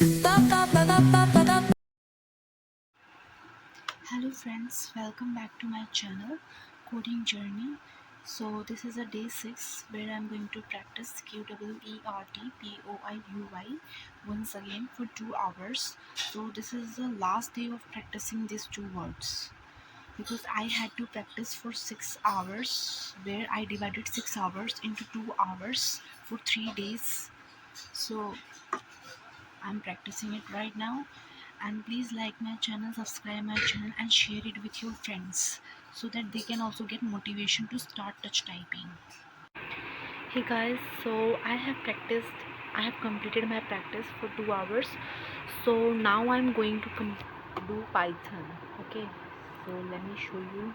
Hello friends, welcome back to my channel Coding Journey. So this is a day 6 where I'm going to practice QWERTPOIUY once again for 2 hours. So this is the last day of practicing these two words because I had to practice for 6 hours where I divided 6 hours into 2 hours for 3 days. So I'm practicing it right now, and please like my channel, subscribe my channel and share it with your friends so that they can also get motivation to start touch typing. Hey guys, so I have completed my practice for 2 hours. So now I'm going to do Python. Okay, so let me show you.